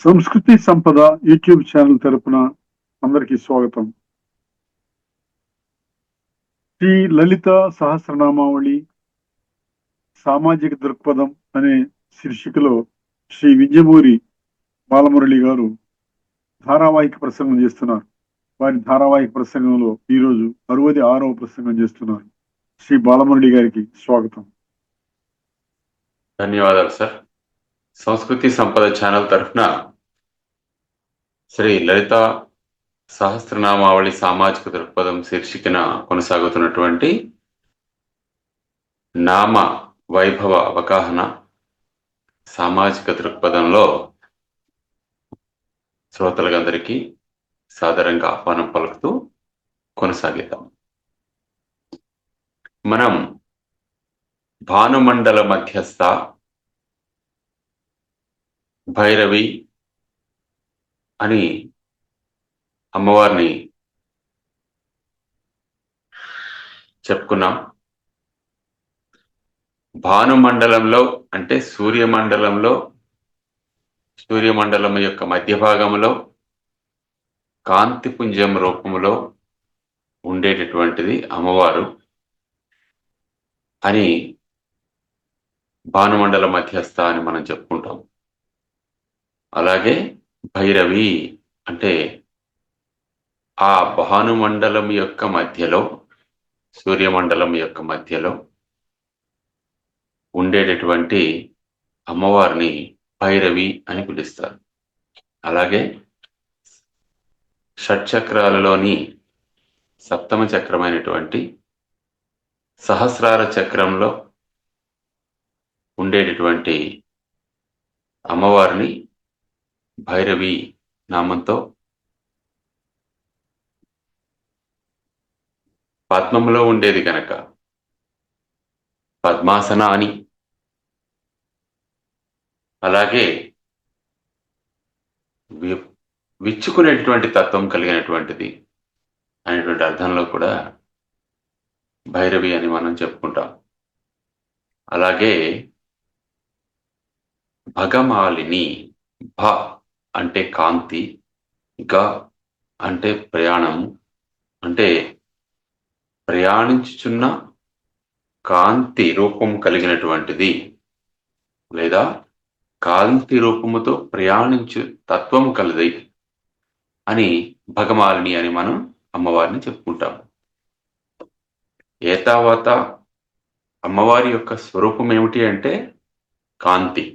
సంస్కృతి సంపద YouTube channel తరపున అందరికీ స్వాగతం. శ్రీ లలిత సహస్రనామావళి సామాజిక దృక్పథం అనే శీర్షికలో శ్రీ విద్యమూరి బాలమురళి గారు ధారావాహిక ప్రసంగం చేస్తున్నారు. వారి ధారావాహిక ప్రసంగంలో ఈరోజు 66వ ప్రసంగం చేస్తున్నారు. శ్రీ బాలమురళి గారికి స్వాగతం. ధన్యవాదాలు సార్. సంస్కృతి సంపద ఛానల్ తరఫున శ్రీ లలిత సహస్రనామావళి సామాజిక దృక్పథం శీర్షికన కొనసాగుతున్నటువంటి నామ వైభవ అవగాహన సామాజిక దృక్పథంలో శ్రోతలందరికీ సాదరంగా ఆహ్వానం పలుకుతూ కొనసాగిద్దాం. మనం భానుమండల మధ్యస్థ భైరవి అని అమ్మవారిని చెప్పుకున్నాం. భానుమండలంలో అంటే సూర్యమండలం యొక్క మధ్య భాగంలో కాంతిపుంజం రూపంలో ఉండేటటువంటిది అమ్మవారు అని భానుమండల మధ్యస్థ అని మనం చెప్పుకుంటాం. అలాగే భైరవి అంటే ఆ భానుమండలం యొక్క మధ్యలో సూర్యమండలం యొక్క మధ్యలో ఉండేటటువంటి అమ్మవారిని భైరవి అని పిలుస్తారు. అలాగే షట్చక్రాలలోని సప్తమ చక్రమైనటువంటి సహస్రార చక్రంలో ఉండేటటువంటి అమ్మవారిని భైరవి నామంతో, పద్మంలో ఉండేది కనుక పద్మాసన అని, అలాగే విచ్చుకునేటువంటి తత్వం కలిగినటువంటిది అనేటువంటి అర్థంలో కూడా భైరవి అని మనం చెప్పుకుంటాం. అలాగే భగమాలిని, భ అంటే కాంతి, గ అంటే ప్రయాణం, అంటే ప్రయాణించుచున్న కాంతి రూపం కలిగినటువంటిది లేదా కాంతి రూపముతో ప్రయాణించు తత్వం కలది అని భగమాలిని అని మనం అమ్మవారిని చెప్పుకుంటాం. ఏతావాత అమ్మవారి యొక్క స్వరూపం ఏమిటి అంటే కాంతి.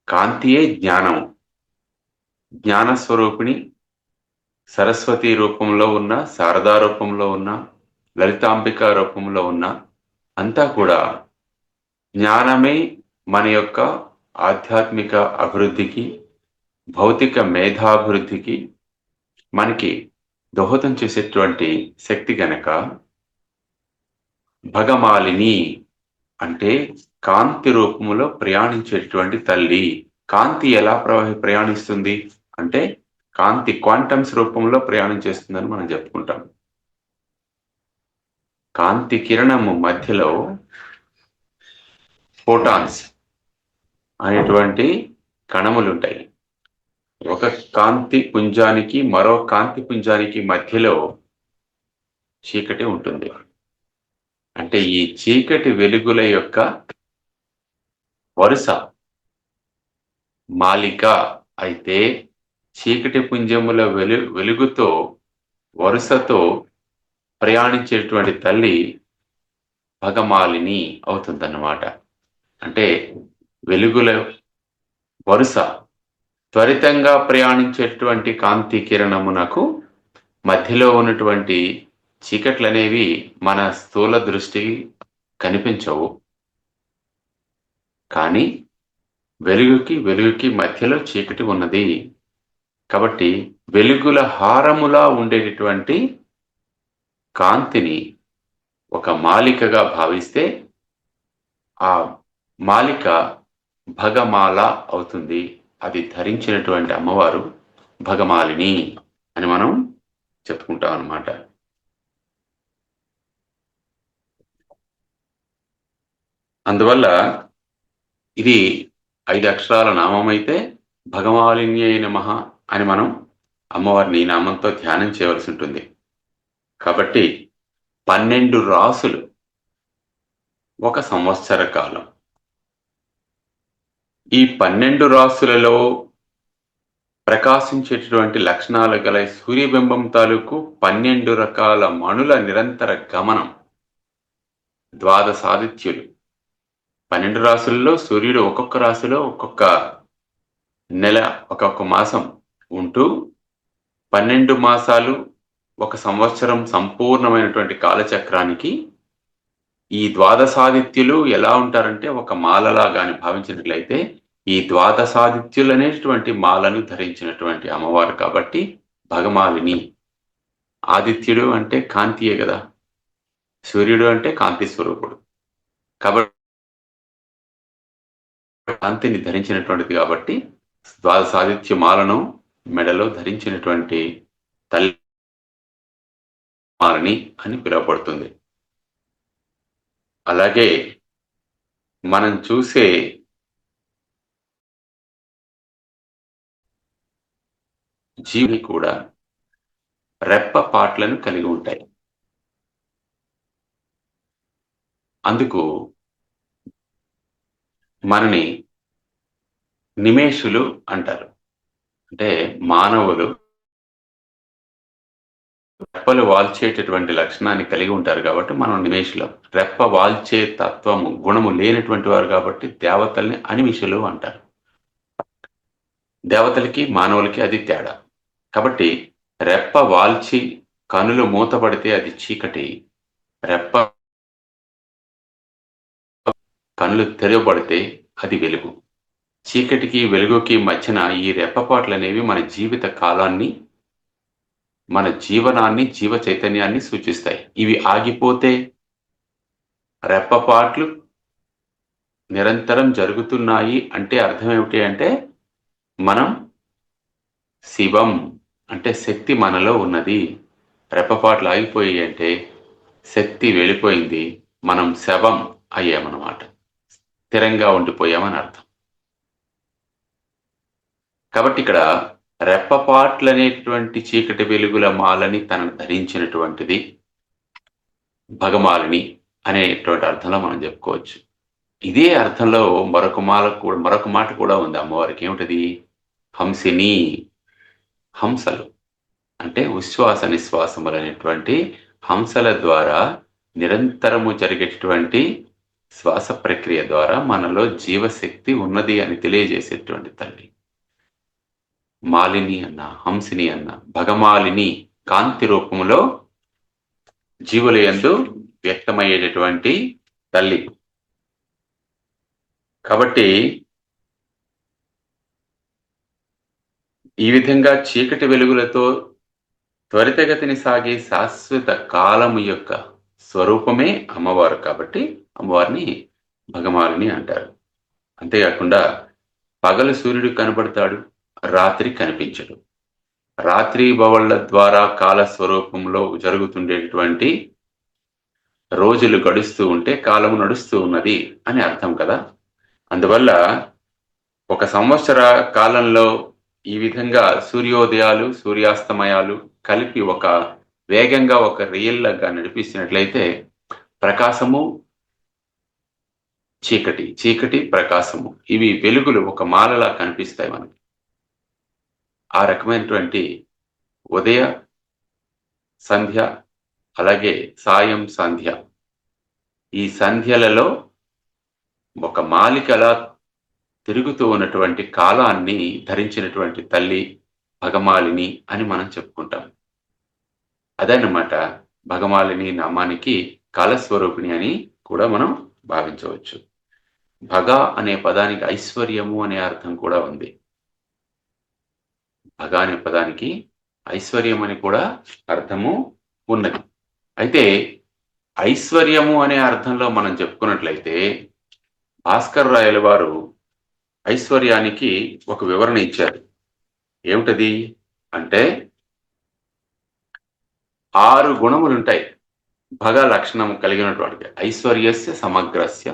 కాంతియే జ్ఞానం. జ్ఞానస్వరూపిణి సరస్వతి రూపంలో ఉన్న, శారదా రూపంలో ఉన్న, లలితాంబిక రూపంలో ఉన్న అంతా కూడా జ్ఞానమే మన యొక్క ఆధ్యాత్మిక అభివృద్ధికి, భౌతిక మేధాభివృద్ధికి మనకి దోహదం చేసేటువంటి శక్తి గనక భగమాలిని అంటే కాంతి రూపంలో ప్రయాణించేటువంటి తల్లి. కాంతి ఎలా ప్రయాణిస్తుంది అంటే కాంతి క్వాంటమ్స్ రూపంలో ప్రయాణం చేస్తుందని మనం చెప్పుకుంటాం. కాంతి కిరణము మధ్యలో ఫోటాన్స్ అనేటువంటి కణములు ఉంటాయి. ఒక కాంతి పుంజానికి మరో కాంతి పుంజానికి మధ్యలో చీకటి ఉంటుంది. అంటే ఈ చీకటి వెలుగుల యొక్క వరుస మాలిక అయితే చీకటి పుంజముల వెలుగుతో వరుసతో ప్రయాణించేటువంటి తల్లి భగమాలిని అవుతుందన్నమాట. అంటే వెలుగుల వరుస త్వరితంగా ప్రయాణించేటువంటి కాంతి కిరణమునకు మధ్యలో ఉన్నటువంటి చీకట్లు అనేవి మన స్థూల దృష్టికి కనిపించవు. కానీ వెలుగుకి మధ్యలో చీకటి ఉన్నది కాబట్టి వెలుగుల హారములా ఉండేటటువంటి కాంతిని ఒక మాలికగా భావిస్తే ఆ మాలిక భగమాల అవుతుంది. అది ధరించినటువంటి అమ్మవారు భగమాలిని అని మనం చెప్పుకుంటాం అన్నమాట. అందువల్ల ఇది 5 అక్షరాల నామం అయితే భగమాలిన్యై నమః అని మనం అమ్మవారిని ఈ నామంతో ధ్యానం చేయవలసి ఉంటుంది. కాబట్టి 12 రాసులు ఒక సంవత్సర కాలం. ఈ 12 రాసులలో ప్రకాశించేటటువంటి లక్షణాలు గల సూర్యబింబం తాలూకు 12 రకాల మణుల నిరంతర గమనం, ద్వాదశాదిత్యులు. 12 రాసుల్లో సూర్యుడు ఒక్కొక్క రాశిలో ఒక్కొక్క నెల, ఒక్కొక్క మాసం ఉంటూ 12 మాసాలు ఒక సంవత్సరం సంపూర్ణమైనటువంటి కాలచక్రానికి ఈ ద్వాదశాదిత్యులు ఎలా ఉంటారంటే ఒక మాలలా గాని భావించినట్లయితే ఈ ద్వాదశాదిత్యులు అనేటువంటి మాలను ధరించినటువంటి అమ్మవారు కాబట్టి భగమాలిని. ఆదిత్యుడు అంటే కాంతియే కదా, సూర్యుడు అంటే కాంతి స్వరూపుడు కాబట్టి కాంతిని ధరించినటువంటిది కాబట్టి ద్వాదశాదిత్య మాలను మెడలో ధరించినటువంటి తల్లి మాలిని అని పిలువబడుతుంది. అలాగే మనం చూసే జీవి కూడా రెప్పపాట్లను కలిగి ఉంటాయి. అందుకు మనని నిమేషులు అంటారు. అంటే మానవులు రెప్పలు వాల్చేటటువంటి లక్షణాన్ని కలిగి ఉంటారు కాబట్టి మనం నిమేషులం. రెప్ప వాల్చే తత్వము గుణము లేనటువంటి వారు కాబట్టి దేవతల్ని అనిమిషులు అంటారు. దేవతలకి మానవులకి అది తేడా. కాబట్టి రెప్ప వాల్చి కనులు మూతపడితే అది చీకటి, రెప్ప కనులు తెరవబడితే అది వెలుగు. చీకటికి వెలుగుకి మధ్యన ఈ రెప్పపాట్లు అనేవి మన జీవిత కాలాన్ని, మన జీవనాన్ని, జీవ చైతన్యాన్ని సూచిస్తాయి. ఇవి ఆగిపోతే రెప్పపాట్లు నిరంతరం జరుగుతున్నాయి అంటే అర్థం ఏమిటి అంటే మనం శివం అంటే శక్తి మనలో ఉన్నది. రెప్పపాట్లు ఆగిపోయి అంటే శక్తి వెళ్ళిపోయింది, మనం శవం అయ్యామన్నమాట, స్థిరంగా ఉండిపోయామని అర్థం. కాబట్టి ఇక్కడ రెప్పపాట్లు అనేటువంటి చీకటి వెలుగుల మాలని తనను ధరించినటువంటిది భగమాలిని అనేటువంటి అర్థంలో మనం చెప్పుకోవచ్చు. ఇదే అర్థంలో మరొక మాట కూడా ఉంది అమ్మవారికి. ఏమిటది? హంసిని. హంసలు అంటే ఉచ్ఛ్వాస నిశ్వాసములు అనేటువంటి హంసల ద్వారా నిరంతరము జరిగేటటువంటి శ్వాస ప్రక్రియ ద్వారా మనలో జీవశక్తి ఉన్నది అని తెలియజేసేటువంటి తల్లి. మాలిని అన్న, హంసిని అన్న, భగమాలిని కాంతి రూపంలో జీవుల యందు వ్యక్తమయ్యేటటువంటి తల్లి. కాబట్టి ఈ విధంగా చీకటి వెలుగులతో త్వరితగతిని సాగే శాశ్వత కాలము యొక్క స్వరూపమే అమ్మవారు కాబట్టి అమ్మవారిని భగమాలిని అంటారు. అంతేకాకుండా పగలు సూర్యుడు కనబడతాడు, రాత్రి కనిపించడు. రాత్రి బవళ్ల ద్వారా కాల స్వరూపంలో జరుగుతుండేటువంటి రోజులు గడుస్తూ ఉంటే కాలము నడుస్తూ ఉన్నది అని అర్థం కదా. అందువల్ల ఒక సంవత్సర కాలంలో ఈ విధంగా సూర్యోదయాలు, సూర్యాస్తమయాలు కలిపి ఒక వేగంగా ఒక రియల్గా నడిపిస్తున్నట్లయితే ప్రకాశము, చీకటి, చీకటి, ప్రకాశము, ఇవి వెలుగులు ఒక మాలలా కనిపిస్తాయి మనకి. ఆ రకమైనటువంటి ఉదయ సంధ్య అలాగే సాయం సంధ్య, ఈ సంధ్యలలో ఒక మాలికలా తిరుగుతూ ఉన్నటువంటి కాలాన్ని ధరించినటువంటి తల్లి భగమాలిని అని మనం చెప్పుకుంటాం. అదన్నమాట భగమాలిని నామానికి కాలస్వరూపిణి అని కూడా మనం భావించవచ్చు. భగ అనే పదానికి ఐశ్వర్యము అనే అర్థం కూడా ఉంది. భగ అనే పదానికి ఐశ్వర్యం అని కూడా అర్థము ఉన్నది. అయితే ఐశ్వర్యము అనే అర్థంలో మనం చెప్పుకున్నట్లయితే భాస్కర్ రాయల వారు ఐశ్వర్యానికి ఒక వివరణ ఇచ్చారు. ఏమిటది అంటే 6 గుణములుంటాయి భగ లక్షణం కలిగినటువంటి. ఐశ్వర్యస్య సమగ్రస్య,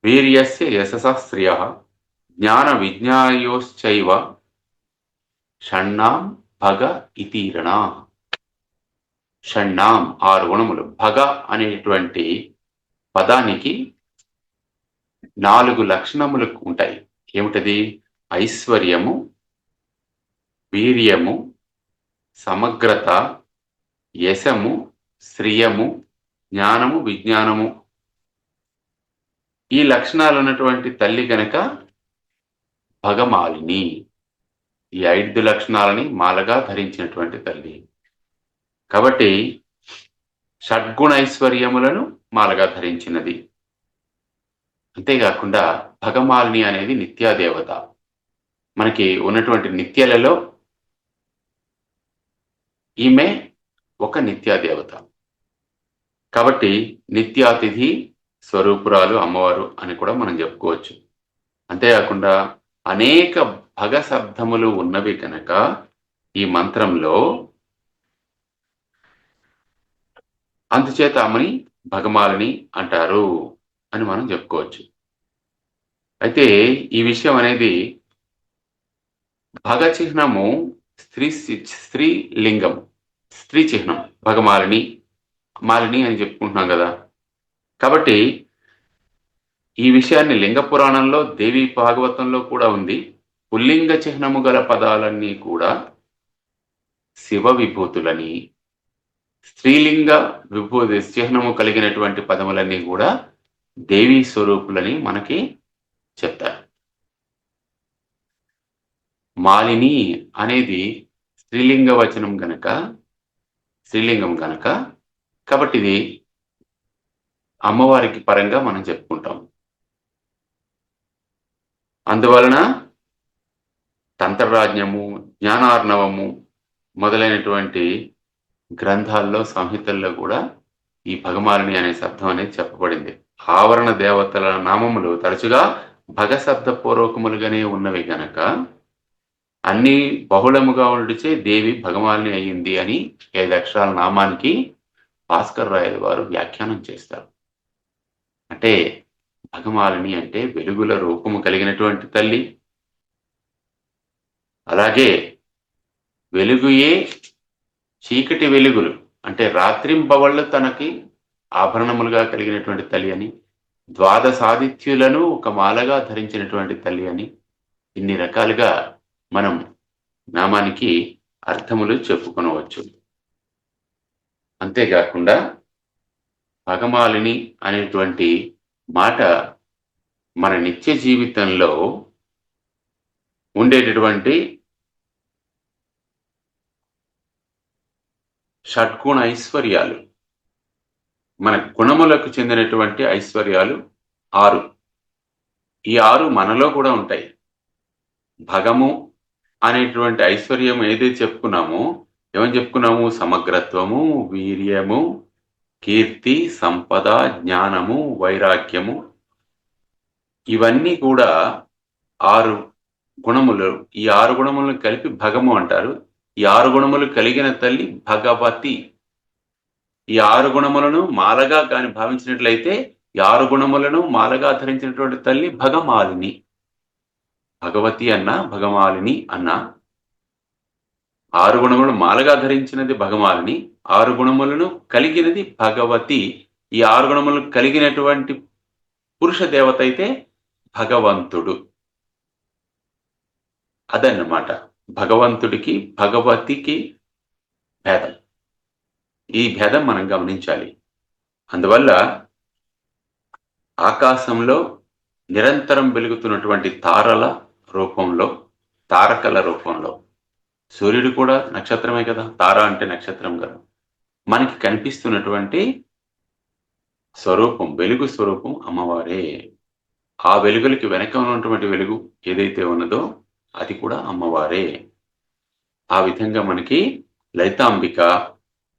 వీర్యస్య యశస శ్రియ, జ్ఞాన విజ్ఞాయోశ్చైవ షణ్ణాం భగ ఇతీరణ. షణ్ణాం 6 గుణములు. భగ అనేటువంటి పదానికి 4 లక్షణములు ఉంటాయి. ఏమిటది? ఐశ్వర్యము, వీర్యము, సమగ్రత, యశము, శ్రియము, జ్ఞానము, విజ్ఞానము. ఈ లక్షణాలు ఉన్నటువంటి తల్లి గనక భగమాలిని. ఈ 5 లక్షణాలని మాలగా ధరించినటువంటి తల్లి కాబట్టి షడ్గుణ ఐశ్వర్యములను మాలగా ధరించినది. అంతేకాకుండా భగమాలిని అనేది నిత్యాదేవత. మనకి ఉన్నటువంటి నిత్యలలో ఈమె ఒక నిత్యాదేవత కాబట్టి నిత్యాతిథి స్వరూపురాలు అమ్మవారు అని కూడా మనం చెప్పుకోవచ్చు. అంతేకాకుండా అనేక భగ శబ్దములు ఉన్నవి కనుక ఈ మంత్రంలో అందుచేత ఆమెని భగమాలిని అంటారు అని మనం చెప్పుకోవచ్చు. అయితే ఈ విషయం అనేది భగ చిహ్నము స్త్రీ లింగం, స్త్రీ చిహ్నం. భగమాలిని, మాలిని అని చెప్పుకుంటున్నాం కదా. కాబట్టి ఈ విషయాన్ని లింగ పురాణంలో, దేవి భాగవతంలో కూడా ఉంది. పుల్లింగ చిహ్నము గల పదాలన్నీ కూడా శివ విభూతులని, స్త్రీలింగ విభూతి చిహ్నము కలిగినటువంటి పదములన్నీ కూడా దేవీ స్వరూపులని మనకి చెప్తారు. మాలిని అనేది స్త్రీలింగ వచనం గనక, స్త్రీలింగం గనక కాబట్టి ఇది అమ్మవారికి పరంగా మనం చెప్పుకుంటాం. అందువలన తంత్రరాజ్యము, జ్ఞానార్ణవము మొదలైనటువంటి గ్రంథాల్లో, సంహితల్లో కూడా ఈ భగమాలిని అనే శబ్దం అనేది చెప్పబడింది. ఆవరణ దేవతల నామములు తరచుగా భగ శబ్ద పూర్వకములుగానే ఉన్నవి గనక అన్ని బహుళముగా ఉండిచే దేవి భగమాలిని అయ్యింది అని 5 అక్షరాల నామానికి భాస్కర్ రాయల వారు వ్యాఖ్యానం చేస్తారు. అంటే భగమాలిని అంటే వెలుగుల రూపము కలిగినటువంటి తల్లి. అలాగే వెలుగుయే చీకటి వెలుగులు అంటే రాత్రింబవళ్ళు తనకి ఆభరణములుగా కలిగినటువంటి తల్లి అని, ద్వాదశాదిత్యులను ఒక మాలగా ధరించినటువంటి తల్లి అని, ఇన్ని రకాలుగా మనం నామానికి అర్థములు చెప్పుకొనవచ్చు. అంతేకాకుండా భగమాలిని అనేటువంటి మాట మన నిత్య జీవితంలో ఉండేటటువంటి షడ్గుణ ఐశ్వర్యాలు, మన గుణములకు చెందినటువంటి ఐశ్వర్యాలు 6. ఈ 6 మనలో కూడా ఉంటాయి. భగము అనేటువంటి ఐశ్వర్యం ఏదైతే చెప్పుకున్నామో, ఏమని చెప్పుకున్నాము? సమగ్రత్వము, వీర్యము, కీర్తి, సంపద, జ్ఞానము, వైరాగ్యము, ఇవన్నీ కూడా 6 గుణములు. ఈ 6 గుణములను కలిపి భగము అంటారు. ఈ 6 గుణములు కలిగిన తల్లి భగవతి. ఈ 6 గుణములను మాలగా కాని భావించినట్లయితే ఈ 6 గుణములను మాలగా ధరించినటువంటి తల్లి భగమాలిని. భగవతి అన్న, భగమాలిని అన్న, 6 గుణములను మాలగా ధరించినది భగమాలిని, 6 గుణములను కలిగినది భగవతి. ఈ 6 గుణములను కలిగినటువంటి పురుష దేవత అయితే భగవంతుడు. అదన్నమాట భగవంతుడికి భగవతికి భేదం. ఈ భేదం మనం గమనించాలి. అందువల్ల ఆకాశంలో నిరంతరం వెలుగుతున్నటువంటి తారల రూపంలో, తారకల రూపంలో, సూర్యుడు కూడా నక్షత్రమే కదా, తార అంటే నక్షత్రం కదా, మనకి కనిపిస్తున్నటువంటి స్వరూపం, వెలుగు స్వరూపం అమ్మవారే. ఆ వెలుగులకి వెనక ఉన్నటువంటి వెలుగు ఏదైతే ఉన్నదో అది కూడా అమ్మవారే. ఆ విధంగా మనకి లలితాంబిక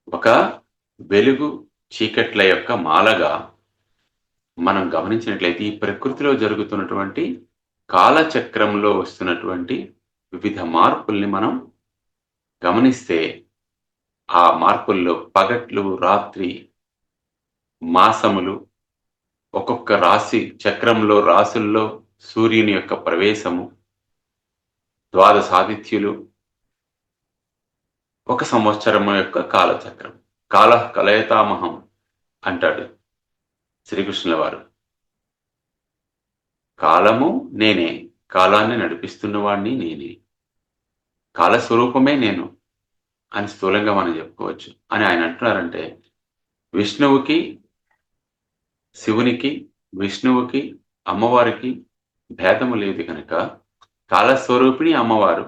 ఒక వెలుగు చీకట్ల యొక్క మాలగా మనం గమనించినట్లయితే ఈ ప్రకృతిలో జరుగుతున్నటువంటి కాలచక్రంలో వస్తున్నటువంటి వివిధ మార్పుల్ని మనం గమనిస్తే ఆ మార్పుల్లో పగట్లు, రాత్రి, మాసములు, ఒక్కొక్క రాశి చక్రంలో, రాసుల్లో సూర్యుని యొక్క ప్రవేశము, ద్వాదశాదిత్యులు, 1 సంవత్సరము యొక్క కాలచక్రం. కాల కలయతామహం అంటాడు శ్రీకృష్ణుల వారు. కాలము నేనే, కాలాన్ని నడిపిస్తున్నవాడిని నేనే, కాలస్వరూపమే నేను అని స్థూలంగా మనం చెప్పుకోవచ్చు అని ఆయన అంటున్నారంటే, విష్ణువుకి, శివునికి, విష్ణువుకి, అమ్మవారికి భేదము లేదు కనుక కాలస్వరూపిణి అమ్మవారు.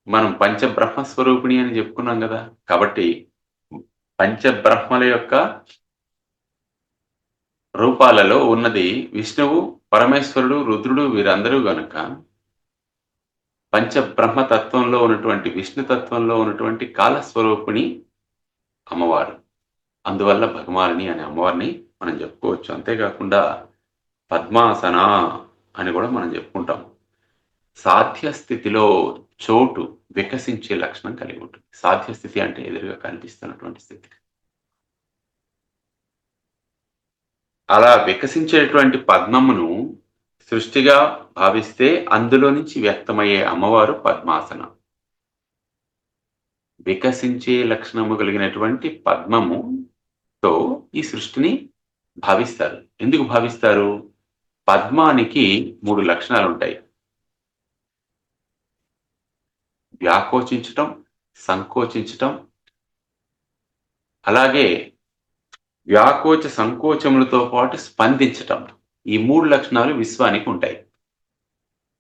మనం పంచబ్రహ్మ స్వరూపిణి అని చెప్పుకున్నాం కదా. కాబట్టి పంచబ్రహ్మల యొక్క రూపాలలో ఉన్నది విష్ణువు, పరమేశ్వరుడు, రుద్రుడు, వీరందరూ గనుక పంచబ్రహ్మ తత్వంలో ఉన్నటువంటి విష్ణు తత్వంలో ఉన్నటువంటి కాలస్వరూపిణి అమ్మవారు. అందువల్ల భగవాని అనే అమ్మవారిని మనం చెప్పుకోవచ్చు. అంతేకాకుండా పద్మాసన అని కూడా మనం చెప్పుకుంటాం. సాధ్య స్థితిలో చోటు వికసించే లక్షణం కలిగి ఉంటుంది. సాధ్య స్థితి అంటే ఎదురుగా కనిపిస్తున్నటువంటి స్థితి. అలా వికసించేటువంటి పద్మమును సృష్టిగా భావిస్తే అందులో నుంచి వ్యక్తమయ్యే అమ్మవారు పద్మాసన. వికసించే లక్షణము కలిగినటువంటి పద్మముతో ఈ సృష్టిని భావిస్తారు. ఎందుకు భావిస్తారు? పద్మానికి 3 లక్షణాలు ఉంటాయి: వ్యాకోచించటం, సంకోచించటం, అలాగే వ్యాకోచ సంకోచములతో పాటు స్పందించటం. ఈ 3 లక్షణాలు విశ్వానికి ఉంటాయి.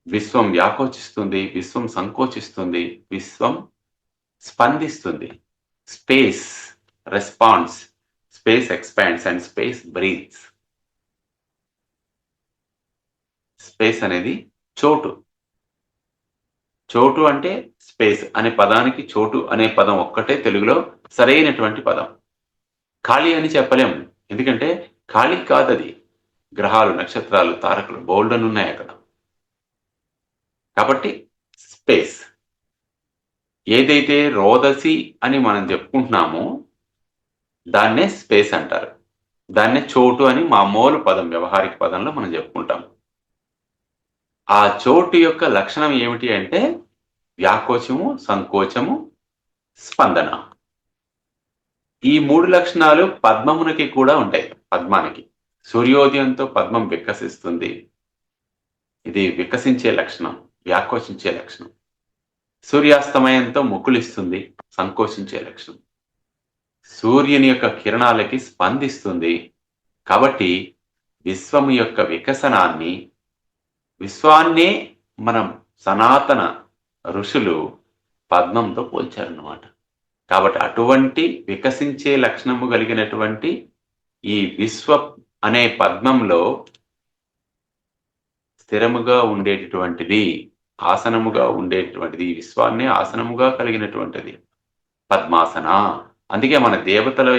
విశ్వం వ్యాకోచిస్తుంది, విశ్వం సంకోచిస్తుంది, విశ్వం స్పందిస్తుంది. Space response, space expands and space breathes. Space అనేది చోటు. చోటు అంటే స్పేస్ అనే పదానికి చోటు అనే పదం ఒక్కటే తెలుగులో సరైనటువంటి పదం. ఖాళీ అని చెప్పలేము, ఎందుకంటే ఖాళీ కాదది. గ్రహాలు, నక్షత్రాలు, తారకులు బోల్డన్ ఉన్నాయి అక్కడ. కాబట్టి స్పేస్. ఏదైతే రోదసి అని మనం చెప్పుకుంటున్నామో దాన్నే స్పేస్ అంటారు. దాన్నే చోటు అని మామూలు పదం, వ్యవహారిక పదంలో మనం చెప్పుకుంటాం. ఆ చోటు యొక్క లక్షణం ఏమిటి అంటే వ్యాకోచము, సంకోచము, స్పందన. ఈ 3 లక్షణాలు పద్మమునికి కూడా ఉంటాయి. పద్మానికి సూర్యోదయంతో పద్మం వికసిస్తుంది. ఇది వికసించే లక్షణం, వ్యాకోచించే లక్షణం. సూర్యాస్తమయంతో ముకులిస్తుంది, సంకోచించే లక్షణం. సూర్యుని యొక్క కిరణాలకి స్పందిస్తుంది. కాబట్టి విశ్వము యొక్క వికసనాన్ని, విశ్వాన్నే మనం సనాతన ఋషులు పద్మంతో పోల్చారన్నమాట. కాబట్టి అటువంటి వికసించే లక్షణము కలిగినటువంటి ఈ విశ్వ అనే పద్మంలో స్థిరముగా ఉండేటటువంటిది, ఆసనముగా ఉండేటటువంటిది, విశ్వాన్నే ఆసనముగా కలిగినటువంటిది పద్మాసన. అందుకే మన దేవతల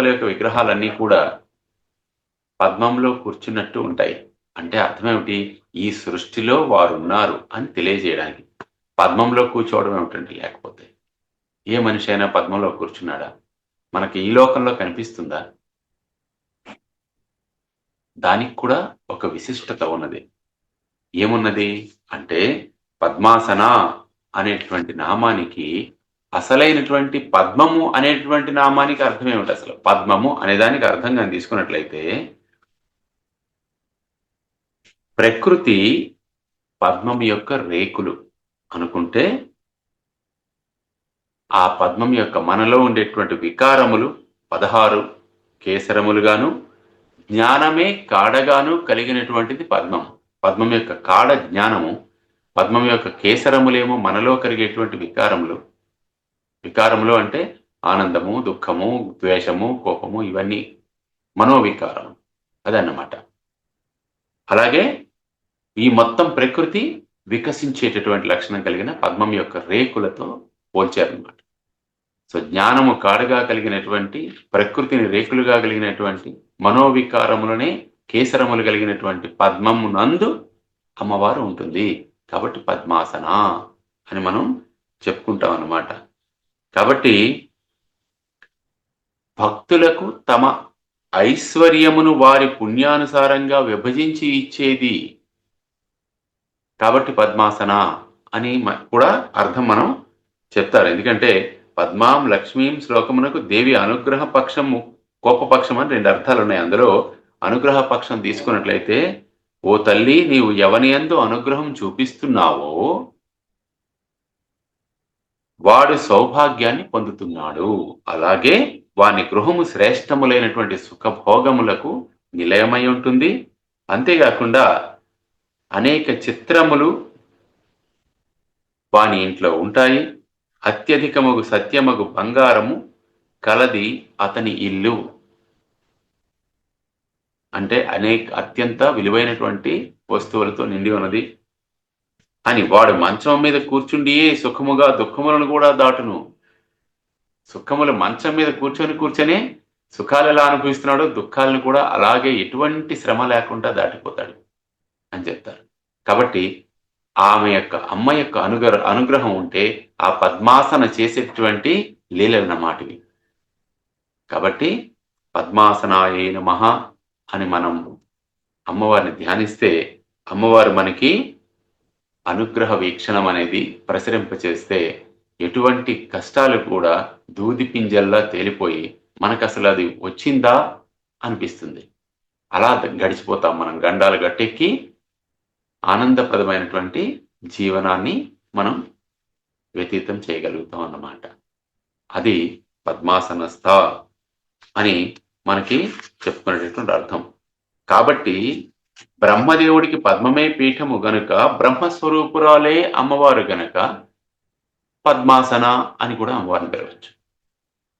యొక్క విగ్రహాలన్నీ కూడా పద్మంలో కూర్చున్నట్టు ఉంటాయి. అంటే అర్థమేమిటి? ఈ సృష్టిలో వారు ఉన్నారు అని తెలియజేయడానికి. పద్మంలో కూర్చోవడం ఏమిటండి? లేకపోతే ఏ మనిషి అయినా పద్మంలో కూర్చున్నాడా? మనకి ఈ లోకంలో కనిపిస్తుందా? దానికి కూడా ఒక విశిష్టత ఉన్నది. ఏమున్నది అంటే పద్మాసన అనేటువంటి నామానికి, అసలైనటువంటి పద్మము అనేటువంటి నామానికి అర్థం ఏమిటి? అసలు పద్మము అనే దానికి అర్థం కానీ తీసుకున్నట్లయితే, ప్రకృతి పద్మం యొక్క రేకులు అనుకుంటే, ఆ పద్మం యొక్క మనలో ఉండేటువంటి వికారములు 16 కేసరములుగాను, జ్ఞానమే కాడగాను కలిగినటువంటిది పద్మం. పద్మం యొక్క కాడ జ్ఞానము, పద్మం యొక్క కేసరములేమో మనలో కలిగేటువంటి వికారములు. వికారములు అంటే ఆనందము, దుఃఖము, ద్వేషము, కోపము, ఇవన్నీ మనోవికారం అదన్నమాట. అలాగే ఈ మొత్తం ప్రకృతి వికసించేటటువంటి లక్షణం కలిగిన పద్మం యొక్క రేకులతో పోల్చారన్నమాట. సో జ్ఞానము కాడగా కలిగినటువంటి, ప్రకృతిని రేకులుగా కలిగినటువంటి, మనోవికారములనే కేసరములు కలిగినటువంటి పద్మము నందు అమ్మవారు ఉంటుంది. కాబట్టి పద్మాసన అని మనం చెప్పుకుంటాం అన్నమాట. కాబట్టి భక్తులకు తమ ఐశ్వర్యమును వారి పుణ్యానుసారంగా విభజించి ఇచ్చేది. కాబట్టి పద్మాసన అని కూడా అర్థం మనం చెప్తారు. ఎందుకంటే పద్మాం లక్ష్మీం శ్లోకమునకు దేవి అనుగ్రహ పక్షము కోపపక్షం అని 2 అర్థాలు ఉన్నాయి. అందులో అనుగ్రహ పక్షం తీసుకున్నట్లయితే, ఓ తల్లి నీవు ఎవనియందు అనుగ్రహం చూపిస్తున్నావో వాడు సౌభాగ్యాన్ని పొందుతున్నాడు. అలాగే వాని గృహము శ్రేష్టములైనటువంటి సుఖభోగములకు నిలయమై ఉంటుంది. అంతేకాకుండా అనేక చిత్రములు వాని ఇంట్లో ఉంటాయి. అత్యధికమగు సత్యమగు బంగారము కలది అతని ఇల్లు. అంటే అత్యంత విలువైనటువంటి వస్తువులతో నిండి ఉన్నది అని. వాడు మంచం మీద కూర్చుండియే సుఖముగా దుఃఖములను కూడా దాటును. సుఖములు మంచం మీద కూర్చొనే సుఖాలు ఎలా అనుభవిస్తున్నాడో దుఃఖాలను కూడా అలాగే ఎటువంటి శ్రమ లేకుండా దాటిపోతాడు అని చెప్తారు. కాబట్టి ఆమె యొక్క అమ్మ యొక్క అనుగ్రహం ఉంటే ఆ పద్మాసన చేసేటువంటి లీలలన్నమాటివి. కాబట్టి పద్మాసనాయ నమః అని మనం అమ్మవారిని ధ్యానిస్తే అమ్మవారు మనకి అనుగ్రహ వీక్షణం అనేది ప్రసరింపచేస్తే ఎటువంటి కష్టాలు కూడా దూది పింజల్లా తేలిపోయి మనకు అసలు అది వచ్చిందా అనిపిస్తుంది. అలా గడిచిపోతాం మనం. గండాలు గట్టెక్కి ఆనందప్రదమైనటువంటి జీవనాన్ని మనం వ్యతీతం చేయగలుగుతాం అన్నమాట. అది పద్మాసనస్థ అని మనకి చెప్పుకునేటటువంటి అర్థం. కాబట్టి బ్రహ్మదేవుడికి పద్మమే పీఠము గనుక బ్రహ్మస్వరూపురాలే అమ్మవారు గనక పద్మాసన అని కూడా అమ్మవారిని పిలవచ్చు.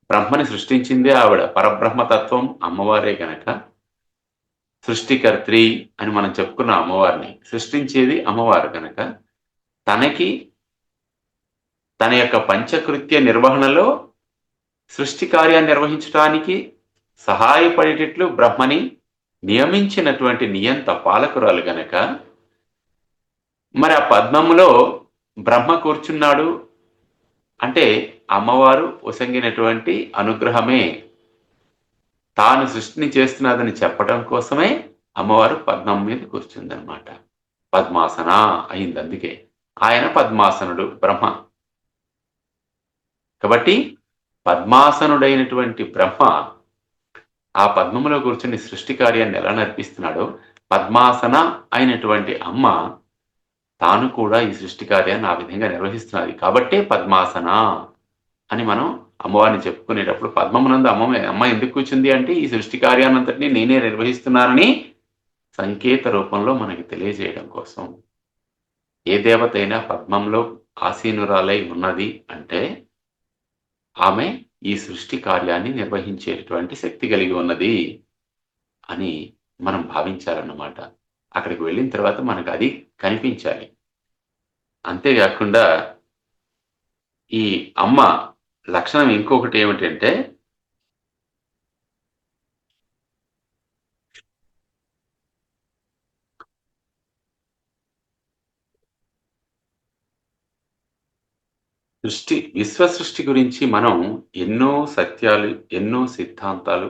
బ్రహ్మని సృష్టించిందే ఆవిడ, పరబ్రహ్మతత్వం అమ్మవారే గనక సృష్టికర్త్రి అని మనం చెప్పుకున్న అమ్మవారిని సృష్టించేది అమ్మవారు గనక తనకి తన యొక్క పంచకృత్య నిర్వహణలో సృష్టి కార్యాన్ని నిర్వహించడానికి సహాయపడేటట్లు బ్రహ్మని నియమించినటువంటి నియంత పాలకురాలు గనక మరి ఆ పద్మములో బ్రహ్మ కూర్చున్నాడు అంటే అమ్మవారు ఒసంగినటువంటి అనుగ్రహమే తాను సృష్టిని చేస్తున్నదని చెప్పడం కోసమే అమ్మవారు పద్మం మీద కూర్చుందనమాట. పద్మాసన అయింది. అందుకే ఆయన పద్మాసనుడు బ్రహ్మ. కాబట్టి పద్మాసనుడైనటువంటి బ్రహ్మ ఆ పద్మములో కూర్చుని సృష్టి కార్యాన్ని ఎలా నడిపిస్తున్నాడో పద్మాసన అయినటువంటి అమ్మ తాను కూడా ఈ సృష్టి కార్యాన్ని ఆ విధంగా నిర్వహిస్తున్నది. కాబట్టే పద్మాసన అని మనం అమ్మవారిని చెప్పుకునేటప్పుడు పద్మమునందు అమ్మ ఎందుకు కూర్చుంది అంటే ఈ సృష్టి కార్యాన్నంతటినీ నేనే నిర్వహిస్తున్నానని సంకేత రూపంలో మనకి తెలియజేయడం కోసం. ఏ దేవత అయినా పద్మంలో ఆసీనురాలై ఉన్నది అంటే ఆమె ఈ సృష్టి కార్యాన్ని నిర్వహించేటటువంటి శక్తి కలిగి ఉన్నది అని మనం భావించాలన్నమాట. అక్కడికి వెళ్ళిన తర్వాత మనకు అది కనిపించాలి. అంతేకాకుండా ఈ అమ్మ లక్షణం ఇంకొకటి ఏమిటంటే విశ్వ సృష్టి గురించి మనం ఎన్నో సత్యాలు, ఎన్నో సిద్ధాంతాలు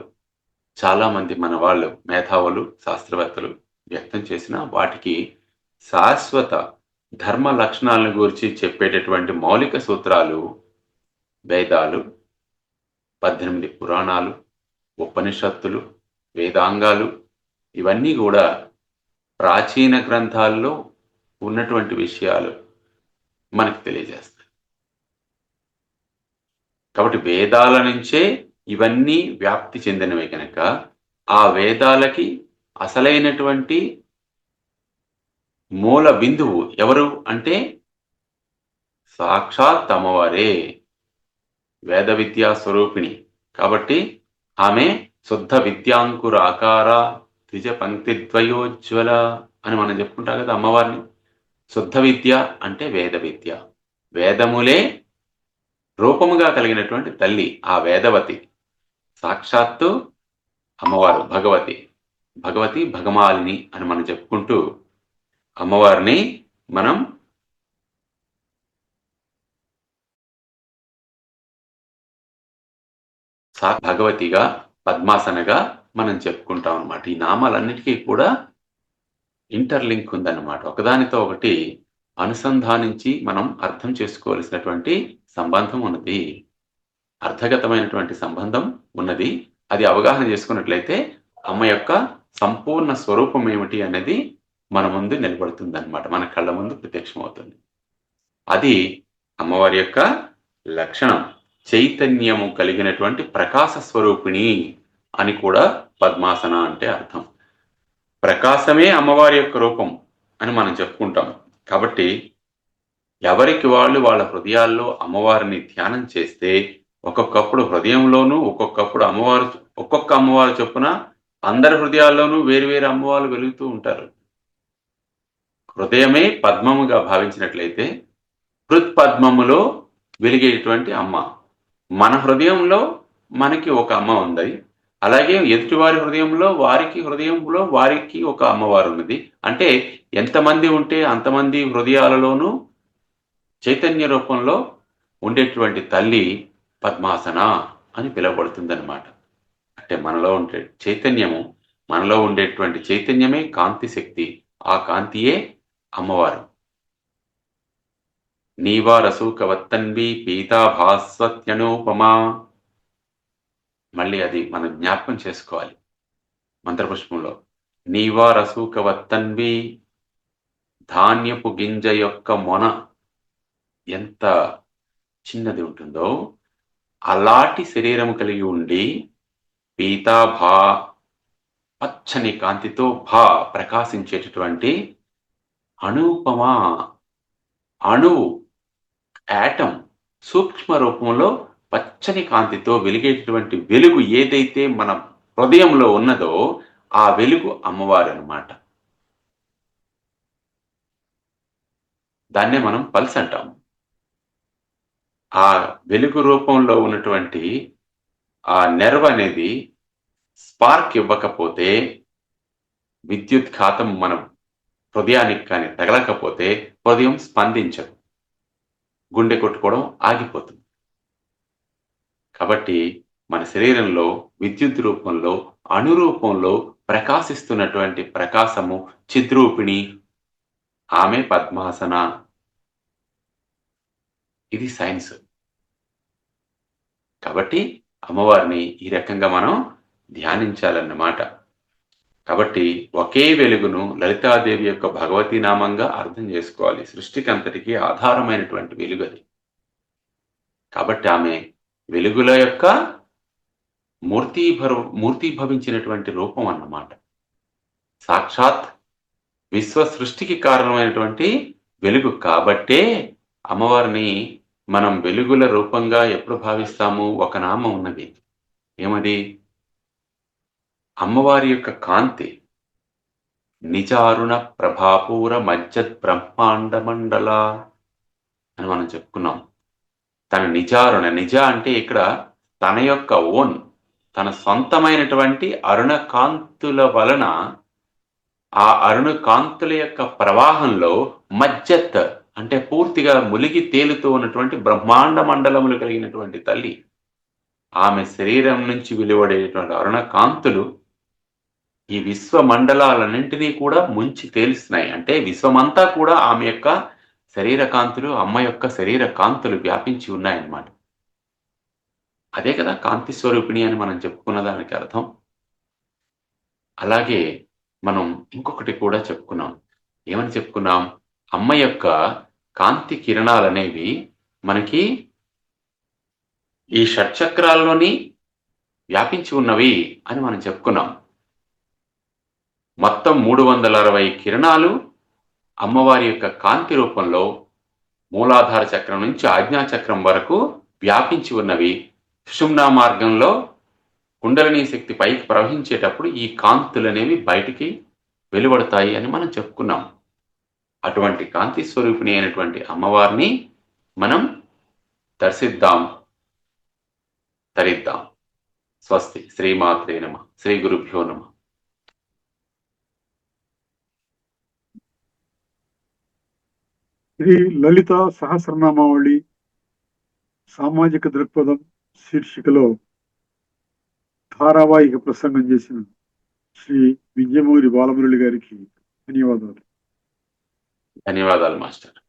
చాలామంది మన వాళ్ళు మేధావులు, శాస్త్రవేత్తలు వ్యక్తం చేసిన వాటికి శాశ్వత ధర్మ లక్షణాలను గురించి చెప్పేటటువంటి మౌలిక సూత్రాలు వేదాలు, 18 పురాణాలు, ఉపనిషత్తులు, వేదాంగాలు ఇవన్నీ కూడా ప్రాచీన గ్రంథాల్లో ఉన్నటువంటి విషయాలు మనకు తెలియజేస్తాయి. కాబట్టి వేదాల నుంచే ఇవన్నీ వ్యాప్తి చెందినవి కనుక ఆ వేదాలకి అసలైనటువంటి మూల బిందువు ఎవరు అంటే సాక్షాత్ అమ్మవారే, వేద విద్యా స్వరూపిణి. కాబట్టి ఆమె శుద్ధ విద్యాంకుర ఆకార ద్విజ పంక్తి ద్వయోజ్వల అని మనం చెప్పుకుంటాం కదా అమ్మవారిని. శుద్ధ విద్య అంటే వేద విద్య, వేదములే రూపముగా కలిగినటువంటి తల్లి ఆ వేదవతి, సాక్షాత్తు అమ్మవారు భగవతి భగమాలిని అని మనం చెప్పుకుంటూ అమ్మవారిని మనం భగవతిగా, పద్మాసనగా మనం చెప్పుకుంటాం అన్నమాట. ఈ నామాలన్నిటికీ కూడా ఇంటర్లింక్ ఉందన్నమాట. ఒకదానితో ఒకటి అనుసంధానించి మనం అర్థం చేసుకోవలసినటువంటి సంబంధం ఉన్నది. అర్థగతమైనటువంటి సంబంధం ఉన్నది. అది అవగాహన చేసుకున్నట్లయితే అమ్మ యొక్క సంపూర్ణ స్వరూపం ఏమిటి అనేది మన ముందు నిలబడుతుందన్నమాట. మన కళ్ళ ముందు ప్రత్యక్షమవుతుంది. అది అమ్మవారి యొక్క లక్షణం. చైతన్యము కలిగినటువంటి ప్రకాశ స్వరూపిణి అని కూడా పద్మాసన అంటే అర్థం. ప్రకాశమే అమ్మవారి యొక్క రూపం అని మనం చెప్పుకుంటాం. కాబట్టి ఎవరికి వాళ్ళు వాళ్ళ హృదయాల్లో అమ్మవారిని ధ్యానం చేస్తే ఒక్కొక్కప్పుడు హృదయంలోనూ ఒక్కొక్క అమ్మవారు చొప్పున అందరి హృదయాల్లోనూ వేరు వేరు అమ్మవారు వెలుగుతూ ఉంటారు. హృదయమే పద్మముగా భావించినట్లయితే హృత్పద్మములో వెలిగేటువంటి అమ్మ. మన హృదయంలో మనకి ఒక అమ్మ ఉంది. అలాగే ఎదుటివారి హృదయంలో వారికి ఒక అమ్మవారు ఉన్నది. అంటే ఎంతమంది ఉంటే అంతమంది హృదయాలలోనూ చైతన్య రూపంలో ఉండేటువంటి తల్లి పద్మాసన అని పిలువబడుతుందన్నమాట. అంటే మనలో ఉండేటువంటి చైతన్యమే కాంతి శక్తి. ఆ కాంతియే అమ్మవారు. నీవా రసూకవత్తన్వి పీతాభాస్వత్యనూపమా. మళ్ళీ అది మనం జ్ఞాపకం చేసుకోవాలి మంత్రపుష్పంలో. నీవా రసూకవత్తన్వి, ధాన్యపు గింజ యొక్క మొన ఎంత చిన్నది ఉంటుందో అలాంటి శరీరం కలిగి ఉండి పీతాభా పచ్చని కాంతితో ప్రకాశించేటటువంటి అనూపమా, అణువు, యాటం సూక్ష్మ రూపంలో పచ్చని కాంతితో వెలిగేటటువంటి వెలుగు ఏదైతే మన హృదయంలో ఉన్నదో ఆ వెలుగు అమ్మవారు అన్నమాట. దాన్నే మనం పల్స్ అంటాం. ఆ వెలుగు రూపంలో ఉన్నటువంటి ఆ నెర్వ్ అనేది స్పార్క్ ఇవ్వకపోతే, విద్యుత్ ఘాతం మన హృదయానికి కానీ తగలకపోతే హృదయం స్పందించదు, గుండె కొట్టుకోవడం ఆగిపోతుంది. కాబట్టి మన శరీరంలో విద్యుత్ రూపంలో అణురూపంలో ప్రకాశిస్తున్నటువంటి ప్రకాశము చిద్రూపిణి, ఆమె పద్మాసన. ఇది సైన్స్. కాబట్టి అమ్మవారిని ఈ రకంగా మనం ధ్యానించాలన్నమాట. కాబట్టి ఒకే వెలుగును లలితాదేవి యొక్క భగవతీ నామంగా అర్థం చేసుకోవాలి. సృష్టికి అంతటికీ ఆధారమైనటువంటి వెలుగు అది. కాబట్టి ఆమె వెలుగుల యొక్క మూర్తీభవించినటువంటి రూపం అన్నమాట. సాక్షాత్ విశ్వ సృష్టికి కారణమైనటువంటి వెలుగు కాబట్టే అమ్మవారిని మనం వెలుగుల రూపంగా ఎప్పుడు భావిస్తాము? ఒక నామం ఉన్నది. ఏమది? అమ్మవారి యొక్క కాంతి నిజారుణ ప్రభాపూర మజ్జత్ బ్రహ్మాండ మండల అని మనం చెప్పుకున్నాం. తన నిజారుణ, నిజ అంటే ఇక్కడ తన యొక్క ఓన్, తన సొంతమైనటువంటి అరుణ కాంతుల వలన ఆ అరుణ కాంతుల యొక్క ప్రవాహంలో మజ్జత్ అంటే పూర్తిగా ములిగి తేలుతూ ఉన్నటువంటి బ్రహ్మాండ మండలములు కలిగినటువంటి తల్లి. ఆమె శరీరం నుంచి వెలువడేటువంటి అరుణ కాంతులు ఈ విశ్వ మండలాలన్నింటినీ కూడా ముంచి తేలుస్తున్నాయి. అంటే విశ్వమంతా కూడా ఆమె యొక్క శరీర కాంతులు, అమ్మ యొక్క శరీర కాంతులు వ్యాపించి ఉన్నాయన్నమాట. అదే కదా కాంతి స్వరూపిణి అని మనం చెప్పుకున్న దానికి అర్థం. అలాగే మనం ఇంకొకటి కూడా చెప్పుకున్నాం. ఏమని చెప్పుకున్నాం? అమ్మ యొక్క కాంతి కిరణాలు అనేవి మనకి ఈ షట్చక్రాల్లోని వ్యాపించి ఉన్నవి అని మనం చెప్పుకున్నాం. మొత్తం 360 కిరణాలు అమ్మవారి యొక్క కాంతి రూపంలో మూలాధార చక్రం నుంచి ఆజ్ఞా చక్రం వరకు వ్యాపించి ఉన్నవి. సుషుమ్నా మార్గంలో కుండలిని శక్తి పైకి ప్రవహించేటప్పుడు ఈ కాంతులు అనేవి బయటికి వెలువడతాయి అని మనం చెప్పుకున్నాం. అటువంటి కాంతి స్వరూపిణి అయినటువంటి అమ్మవారిని మనం దర్శిద్దాం, తరిద్దాం. స్వస్తి. శ్రీమాత్రే నమః. శ్రీ గురుభ్యో నమః. శ్రీ లలిత సహస్రనామావళి సామాజిక దృక్పథం శీర్షికలో ధారావాహిక ప్రసంగం చేసిన శ్రీ వింజమూరి బాలమురళి గారికి ధన్యవాదాలు. ధన్యవాదాలు మాస్టర్.